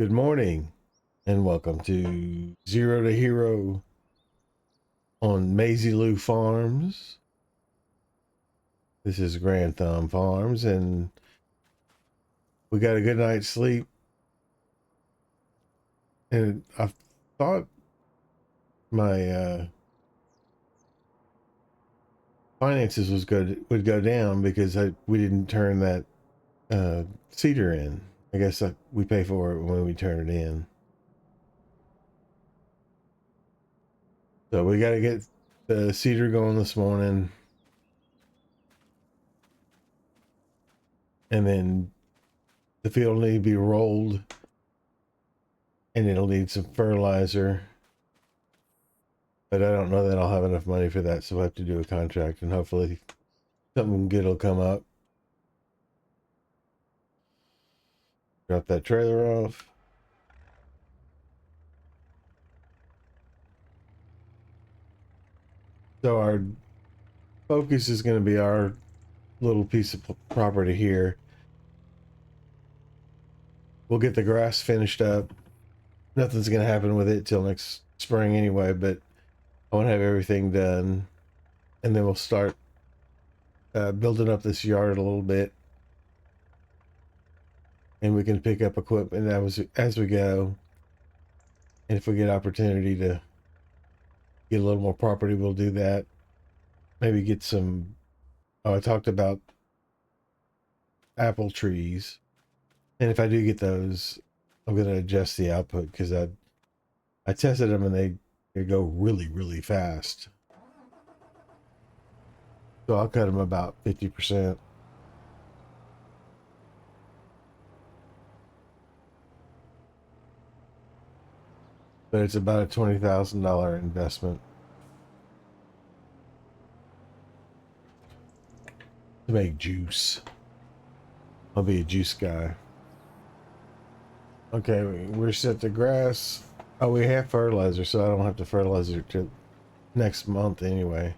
Good morning and welcome to Zero to Hero on Maizy Lou Farms. This is Grand Thumb Farms and we got a good night's sleep. And I thought my finances would go down because we didn't turn that cedar in. I guess we pay for it when we turn it in. So we got to get the cedar going this morning. And then the field will need to be rolled. And it'll need some fertilizer. But I don't know that I'll have enough money for that, so I'll have to do a contract and hopefully something good will come up. Drop that trailer off. So our focus is going to be our little piece of property here. We'll get the grass finished up. Nothing's going to happen with it till next spring anyway, but I want to have everything done. And then we'll start building up this yard a little bit. And we can pick up equipment as we go. And if we get opportunity to get a little more property, we'll do that. Maybe get some, I talked about apple trees. And if I do get those, I'm going to adjust the output because I tested them and they go really, really fast. So I'll cut them about 50%. But it's about a $20,000 investment to make juice. I'll be a juice guy. Okay, we're set to grass. Oh, we have fertilizer, so I don't have to fertilize it till next month anyway.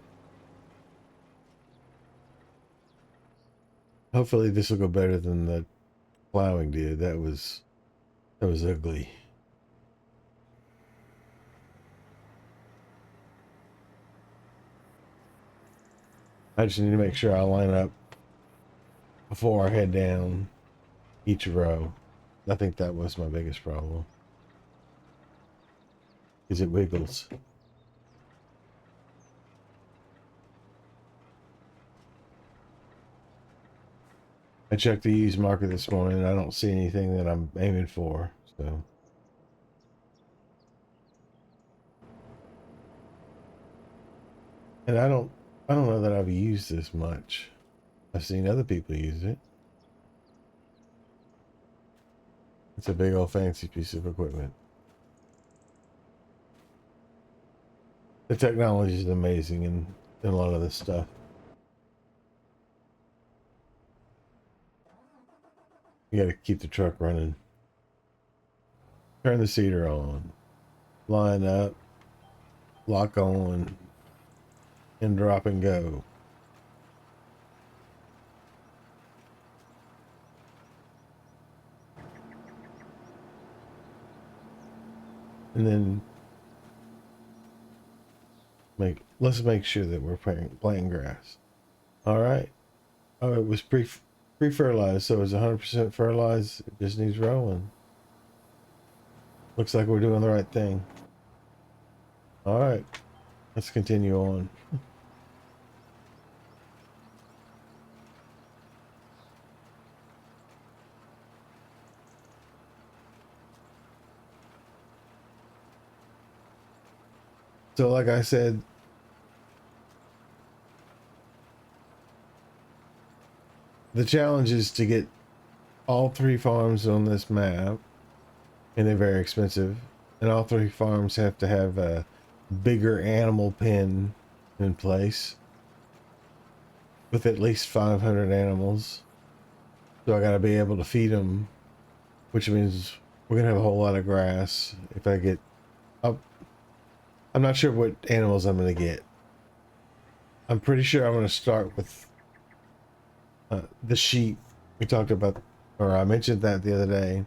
Hopefully this will go better than the plowing did. That was ugly. I just need to make sure I line up before I head down each row. I think that was my biggest problem. Is it wiggles. I checked the used market this morning and I don't see anything that I'm aiming for, so. And I don't know that I've used this much. I've seen other people use it. It's a big old fancy piece of equipment. The technology is amazing in a lot of this stuff. You got to keep the truck running. Turn the seeder on. Line up. Lock on. And drop and go. And then let's make sure that we're planting grass. All right. Oh, it was pre-fertilized, so it's 100% fertilized. It just needs rolling. Looks like we're doing the right thing. All right. Let's continue on. So like I said, the challenge is to get all three farms on this map, and they're very expensive, and all three farms have to have a bigger animal pen in place with at least 500 animals. So I got to be able to feed them, which means we're gonna have a whole lot of grass. If I get up, I'm not sure what animals I'm gonna get. I'm pretty sure I'm gonna start with the sheep. We talked about, or I mentioned that the other day.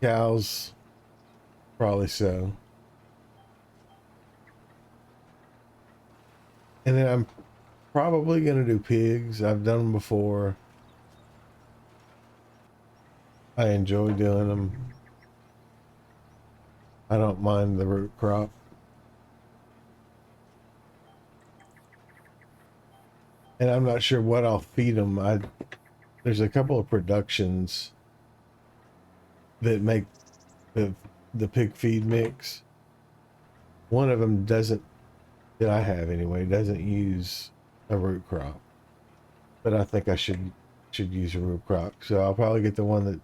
Cows, probably so. And then I'm probably gonna do pigs. I've done them before. I enjoy doing them. I don't mind the root crop. And I'm not sure what I'll feed them. There's a couple of productions that make the the pig feed mix. One of them doesn't, that I have anyway, doesn't use a root crop. But I think I should use a root crop. So I'll probably get the one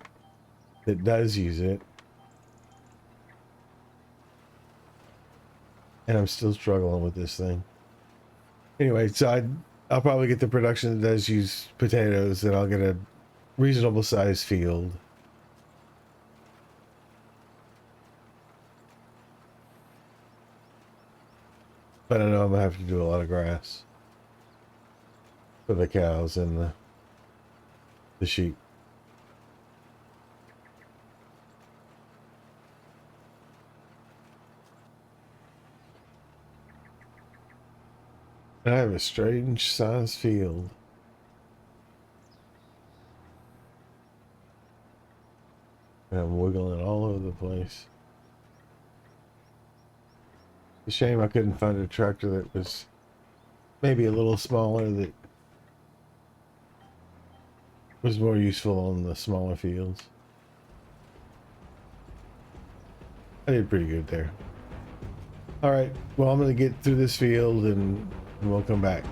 that does use it. And I'm still struggling with this thing. Anyway, so I'll probably get the production that does use potatoes, and I'll get a reasonable sized field. But I know I'm gonna have to do a lot of grass for the cows and the sheep. And I have a strange sized field. And I'm wiggling all over the place. It's a shame I couldn't find a tractor that was maybe a little smaller, that was more useful on the smaller fields. I did pretty good there. All right, well, I'm going to get through this field and we'll come back.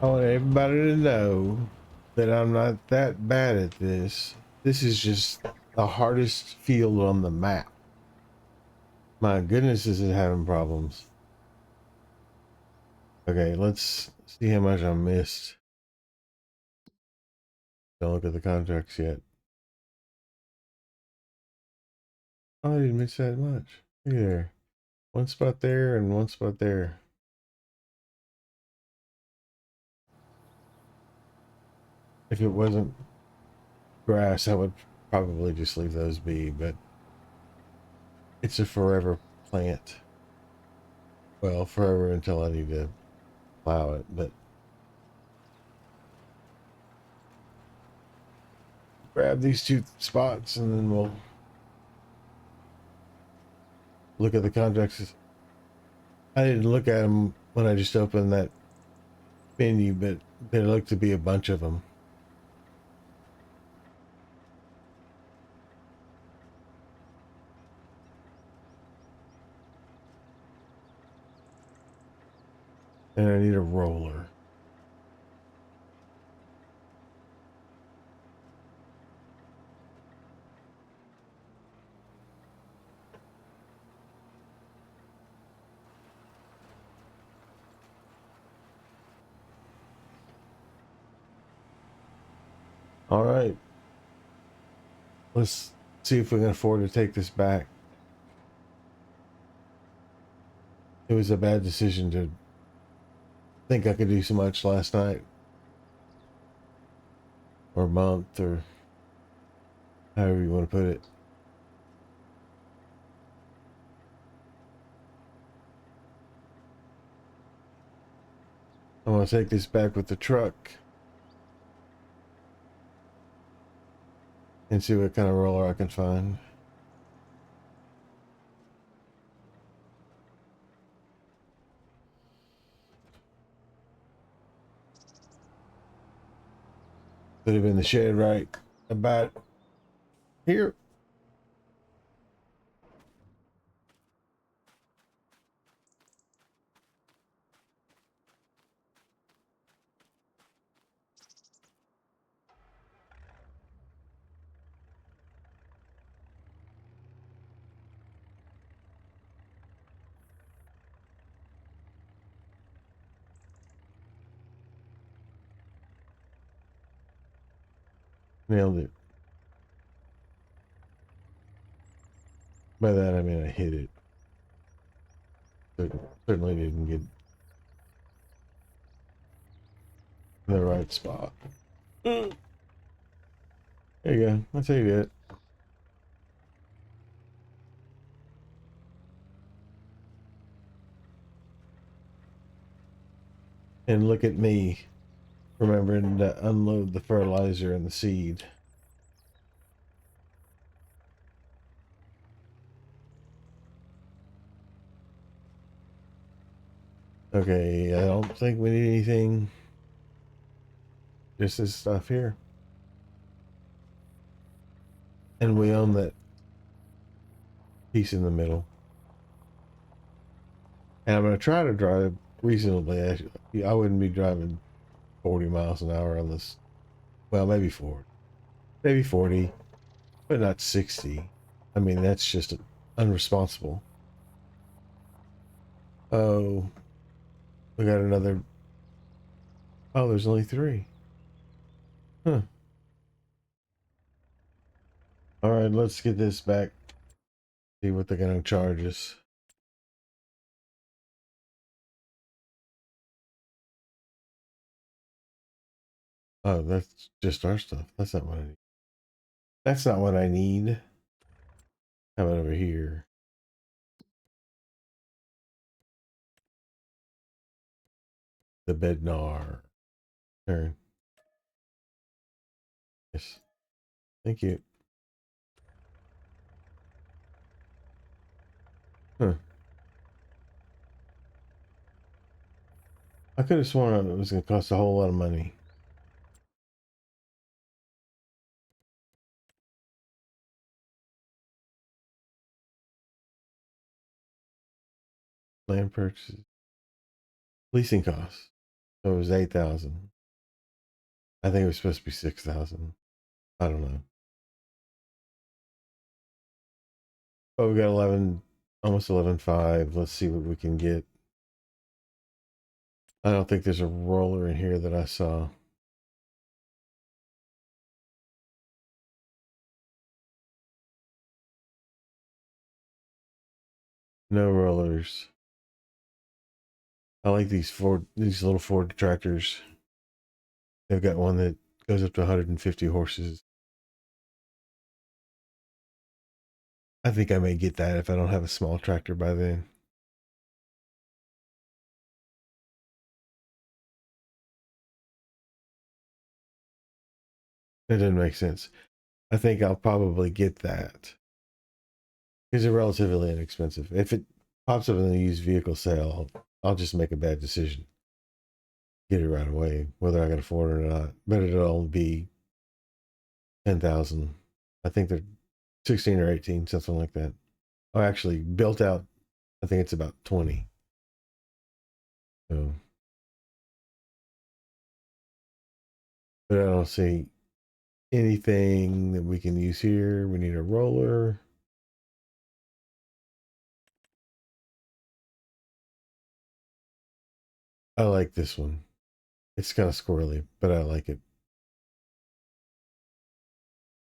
I want everybody to know that I'm not that bad at this. This is just the hardest field on the map. My goodness, is it having problems. Okay, let's see how much I missed. Don't look at the contracts yet. Oh, I didn't miss that much. Look there. One spot there and one spot there. If it wasn't grass, I would probably just leave those be, but it's a forever plant. Well, forever until I need to plow it, but grab these two spots and then we'll look at the contracts. I didn't look at them when I just opened that menu, but there looked to be a bunch of them. And I need a roller. All right. Let's see if we can afford to take this back. It was a bad decision to think I could do so much last night or month or however you want to put it. I'm going to take this back with the truck and see what kind of roller I can find. Put it in the shed right about here. Nailed it. By that I mean I hit it. But certainly didn't get in the right spot. There you go. I'll tell you that. And look at me remembering to unload the fertilizer and the seed. Okay, I don't think we need anything. Just this stuff here. And we own that piece in the middle. And I'm going to try to drive reasonably. I wouldn't be driving 40 miles an hour on this. Well, maybe 40. Maybe 40, but not 60. I mean, that's just unresponsible. Oh, we got another. Oh, there's only 3. Huh. All right, let's get this back. See what they're going to charge us. Oh, that's just our stuff. That's not what I need. That's not what I need. How about over here? The Bednar. Turn. Yes. Thank you. Huh. I could have sworn it was going to cost a whole lot of money. Land purchases. Leasing costs. So it was 8,000. I think it was supposed to be 6,000. I don't know. But we got 11, almost 11.5. Let's see what we can get. I don't think there's a roller in here that I saw. No rollers. I like these little Ford tractors. They've got one that goes up to 150 horses. I think I may get that if I don't have a small tractor by then. That didn't make sense. I think I'll probably get that. Because they're relatively inexpensive. If it pops up in the used vehicle sale, I'll just make a bad decision. Get it right away, whether I can afford it or not. But it'll only be 10,000. I think they're 16 or 18, something like that. Or actually, built out, I think it's about 20. So, but I don't see anything that we can use here. We need a roller. I like this one. It's kind of squirrely, but I like it.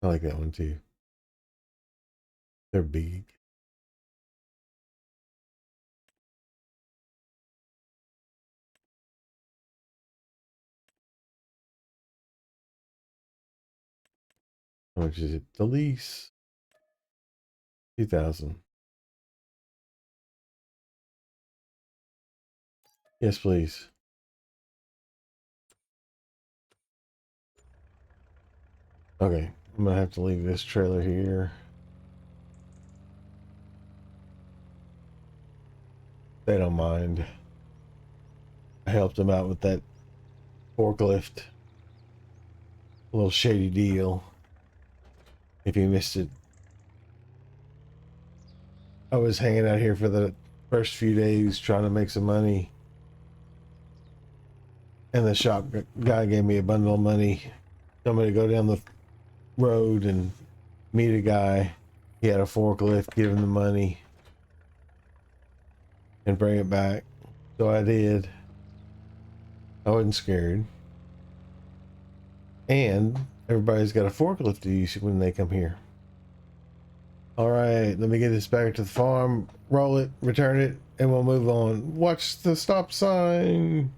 I like that one too. They're big. How much is it? The lease? 2,000. Yes, please. Okay, I'm gonna have to leave this trailer here. They don't mind. I helped them out with that forklift. A little shady deal. If you missed it, I was hanging out here for the first few days trying to make some money. And the shop guy gave me a bundle of money. Told me to go down the road and meet a guy. He had a forklift, give him the money, and bring it back. So I did. I wasn't scared. And everybody's got a forklift to use when they come here. All right, let me get this back to the farm, roll it, return it, and we'll move on. Watch the stop sign.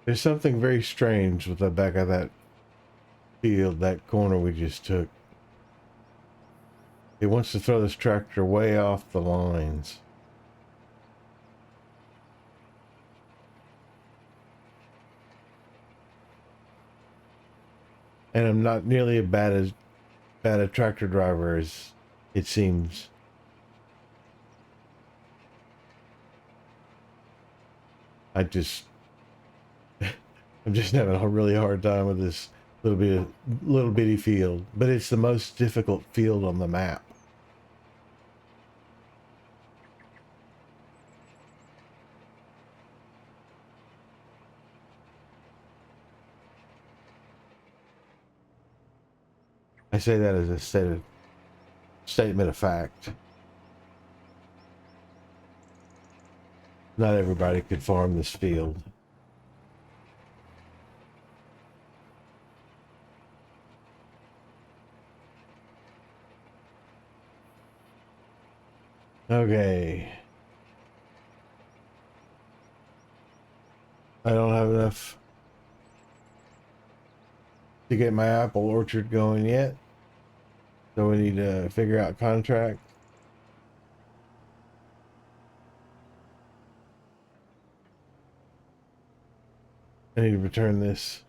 There's something very strange with the back of that field, that corner we just took. It wants to throw this tractor way off the lines. And I'm not nearly as bad a tractor driver as it seems. I just I'm just having a really hard time with this little bitty field, but it's the most difficult field on the map. I say that as a statement of fact. Not everybody could farm this field. Okay. I don't have enough to get my apple orchard going yet. So we need to figure out contract. I need to return this.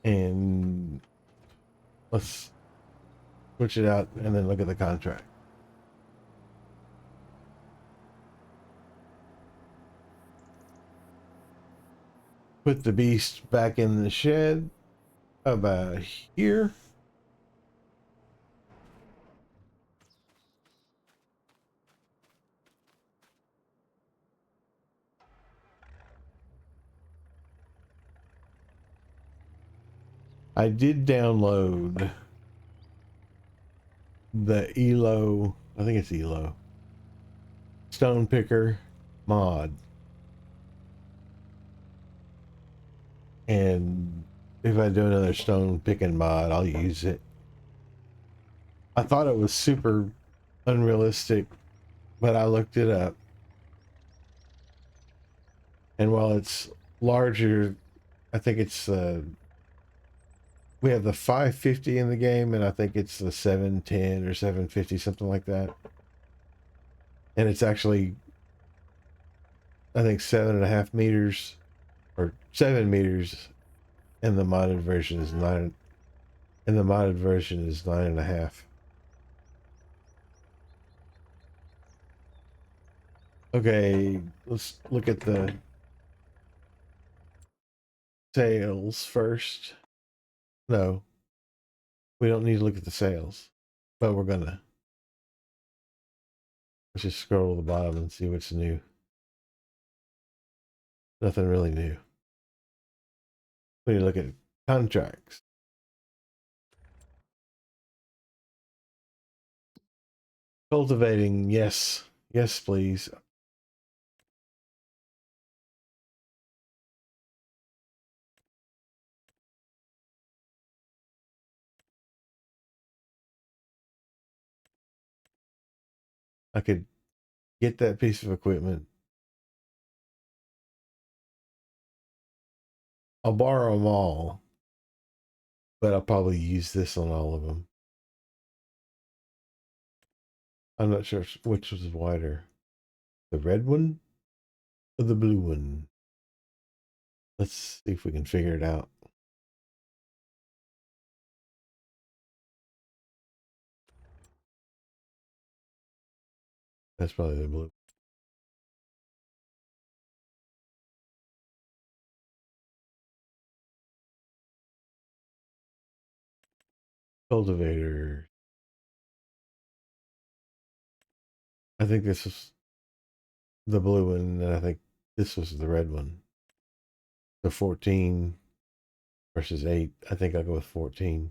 And let's switch it out and then look at the contract. Put the beast back in the shed about here. I did download the ELO, I think it's ELO, Stone Picker mod. And if I do another stone picking mod, I'll use it. I thought it was super unrealistic, but I looked it up. And while it's larger, I think it's we have the 550 in the game, and I think it's the 710 or 750, something like that. And it's actually, I think, 7.5 meters or 7 meters, and the modded version is 9. And the modded version is 9.5. Okay, let's look at the sales first. No, we don't need to look at the sales, but we're gonna. Let's just scroll to the bottom and see what's new. Nothing really new. We need to look at contracts. Cultivating, yes. Yes, please. I could get that piece of equipment. I'll borrow them all, but I'll probably use this on all of them. I'm not sure which was wider. The red one or the blue one? Let's see if we can figure it out. That's probably the blue. Cultivator. I think this is the blue one, and I think this was the red one. The 14 versus 8. I think I'll go with 14.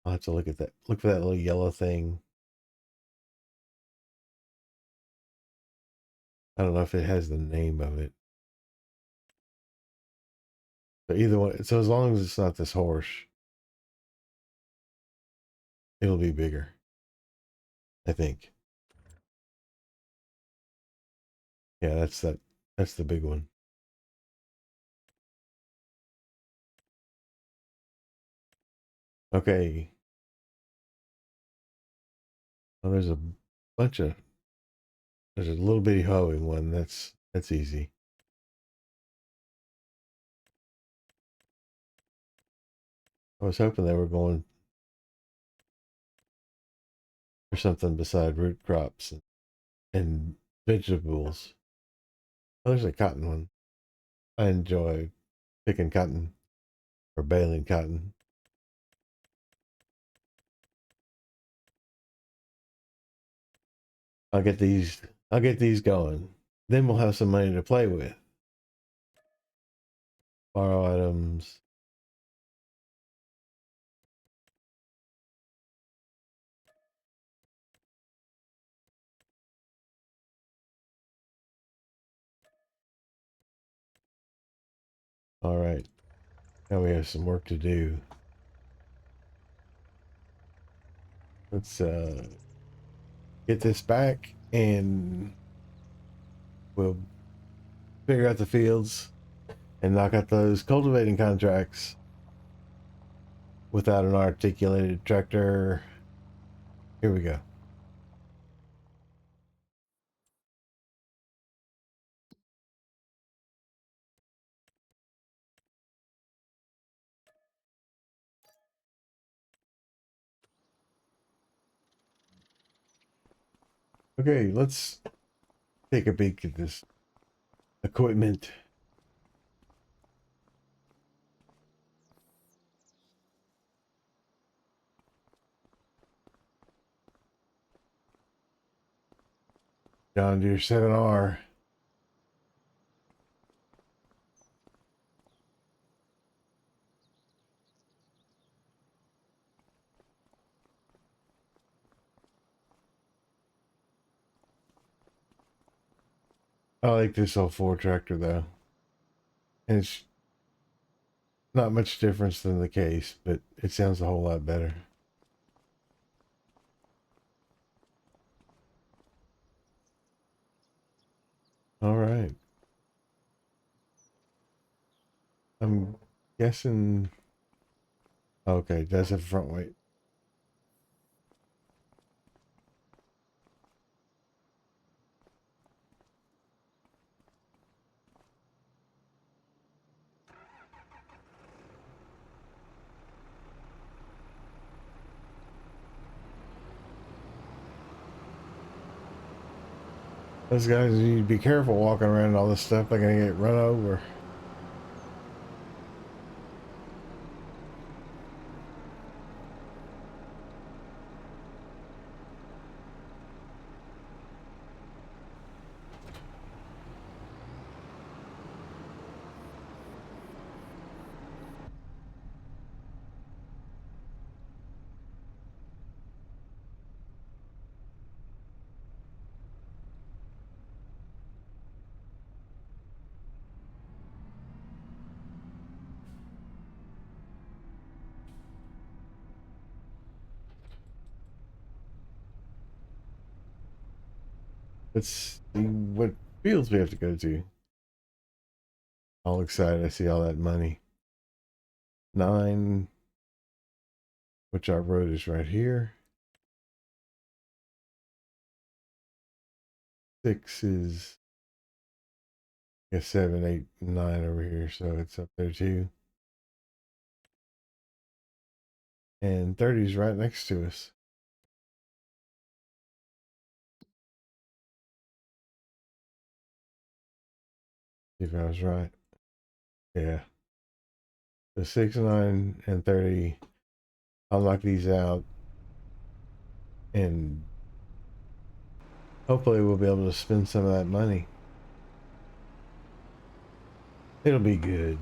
I'll have to look at that. Look for that little yellow thing. I don't know if it has the name of it. But either one. So as long as it's not this horse, it'll be bigger. I think. Yeah, that's that. That's the big one. Okay. Well, there's a bunch of. There's a little bitty hoeing one. That's easy. I was hoping they were going for something beside root crops and vegetables. Oh, there's a cotton one. I enjoy picking cotton or baling cotton. I'll get these. I'll get these going. Then we'll have some money to play with. Borrow items. All right. Now we have some work to do. Let's get this back and we'll figure out the fields and knock out those cultivating contracts without an articulated tractor. Here we go. Okay, let's take a peek at this equipment. John Deere 7R. I like this 04 tractor though. And it's not much difference than the case, but it sounds a whole lot better. All right. I'm guessing. Okay, that's a front weight. Those guys need to be careful walking around all this stuff. They're gonna get run over. Let's see what fields we have to go to. All excited. I see all that money. 9, which our road is right here. 6 is, I guess 7, 8, 9 over here, so it's up there too. And 30 is right next to us. See if I was right. Yeah. So 6, 9, and 30. I'll knock these out. And hopefully we'll be able to spend some of that money. It'll be good.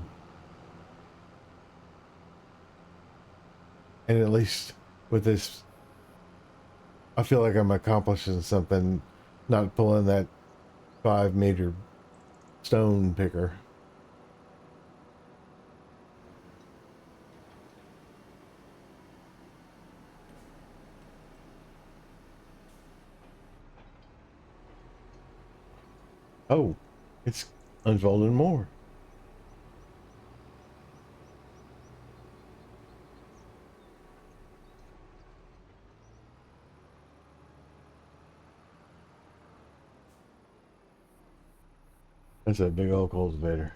And at least with this, I feel like I'm accomplishing something, not pulling that 5-meter stone picker. Oh, it's unfolding more. That's a big old cultivator.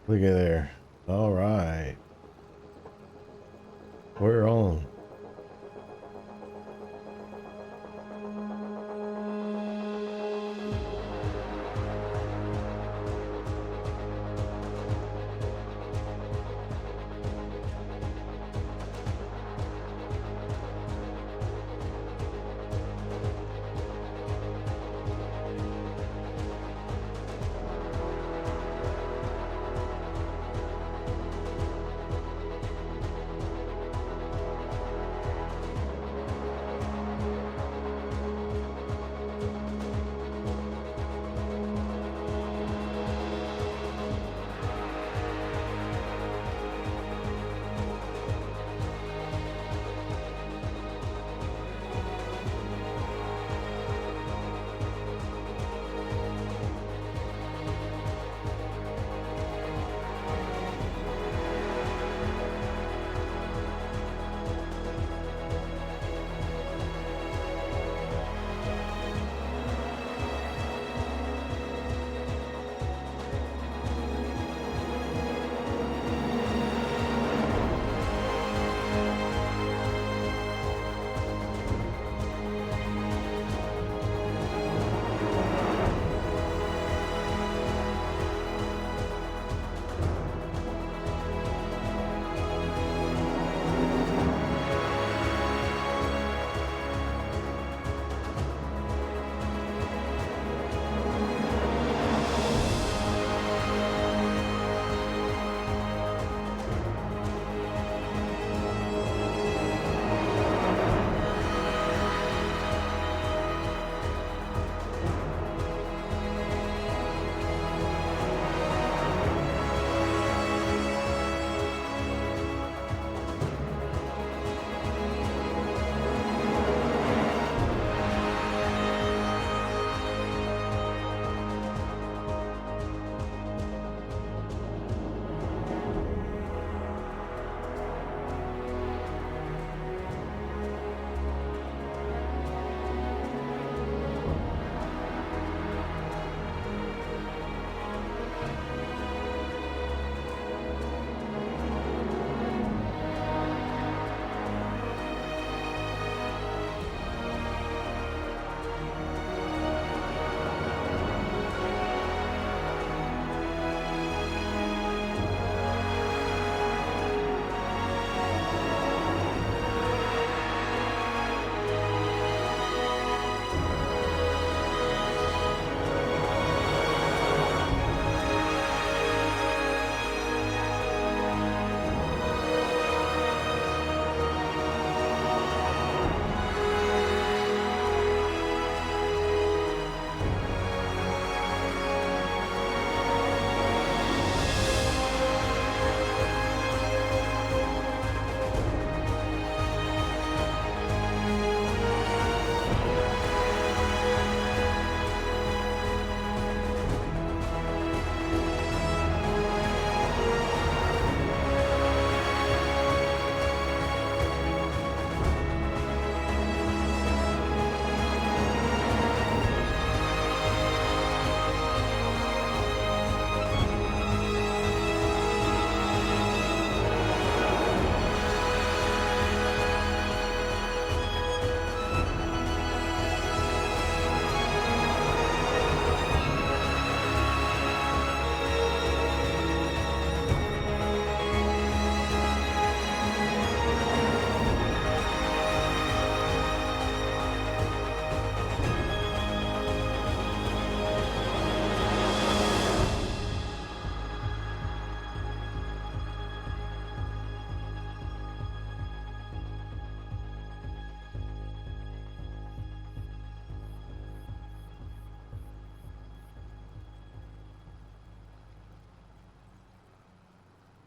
Look at there. All right. We're on.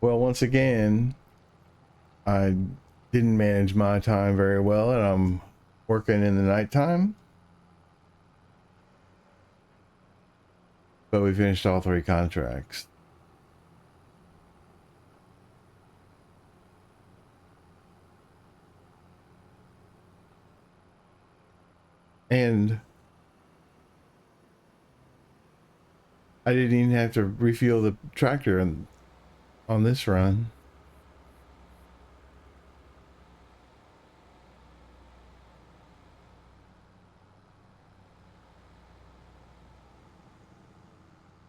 Well, once again, I didn't manage my time very well, and I'm working in the nighttime. But we finished all 3 contracts. And I didn't even have to refuel the tractor on this run.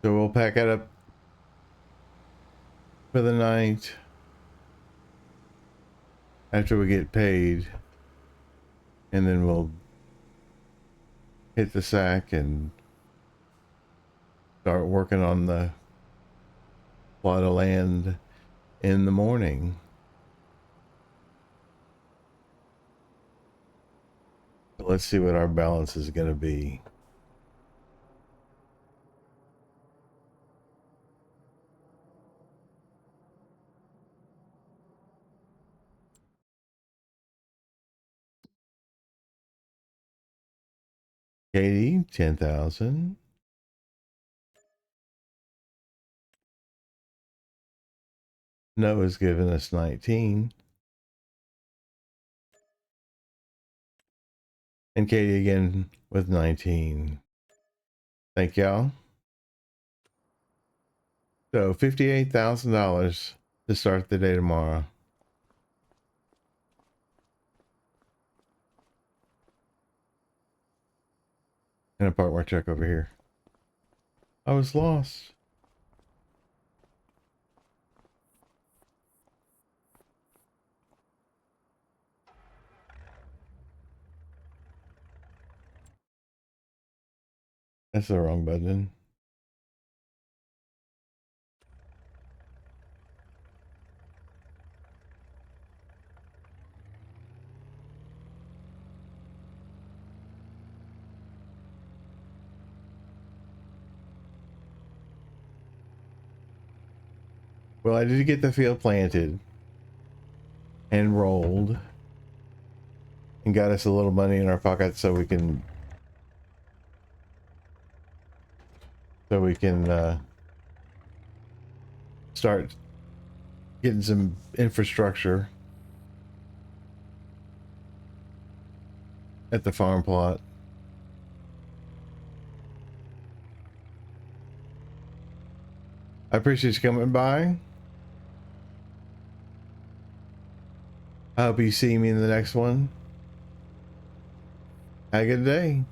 So we'll pack it up for the night after we get paid, and then we'll hit the sack and start working on the plot of land in the morning. Let's see what our balance is going to be. Katie, 10,000. Noah's given us 19. And Katie again with 19. Thank y'all. So $58,000 to start the day tomorrow. And a park my truck over here. I was lost. That's the wrong button. Well, I did get the field planted and rolled and got us a little money in our pocket so we can start getting some infrastructure at the farm plot. I appreciate you coming by. I hope you see me in the next one. Have a good day.